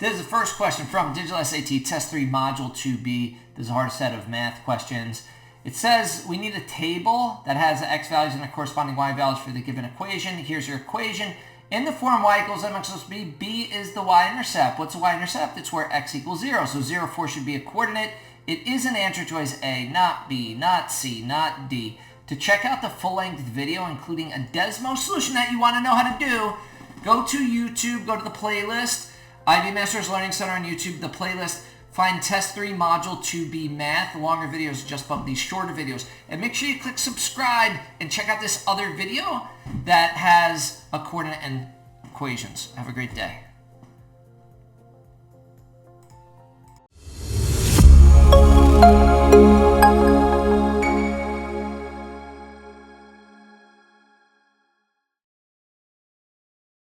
Here's the first question from Digital SAT Test 3 Module 2B. This is a hard set of math questions. It says we need a table that has x values and the corresponding y values for the given equation. Here's your equation. In the form y equals mx plus b, b is the y-intercept. What's the y-intercept? It's where x equals 0. So 0, 4 should be a coordinate. It is an answer choice A, not B, not C, not D. To check out the full-length video, including a Desmos solution that you want to know how to do, go to YouTube, go to the playlist, IB Masters Learning Center on YouTube, the playlist, find Test 3 Module 2B Math. The longer videos just above these shorter videos. And make sure you click subscribe and check out this other video that has a coordinate and equations. Have a great day.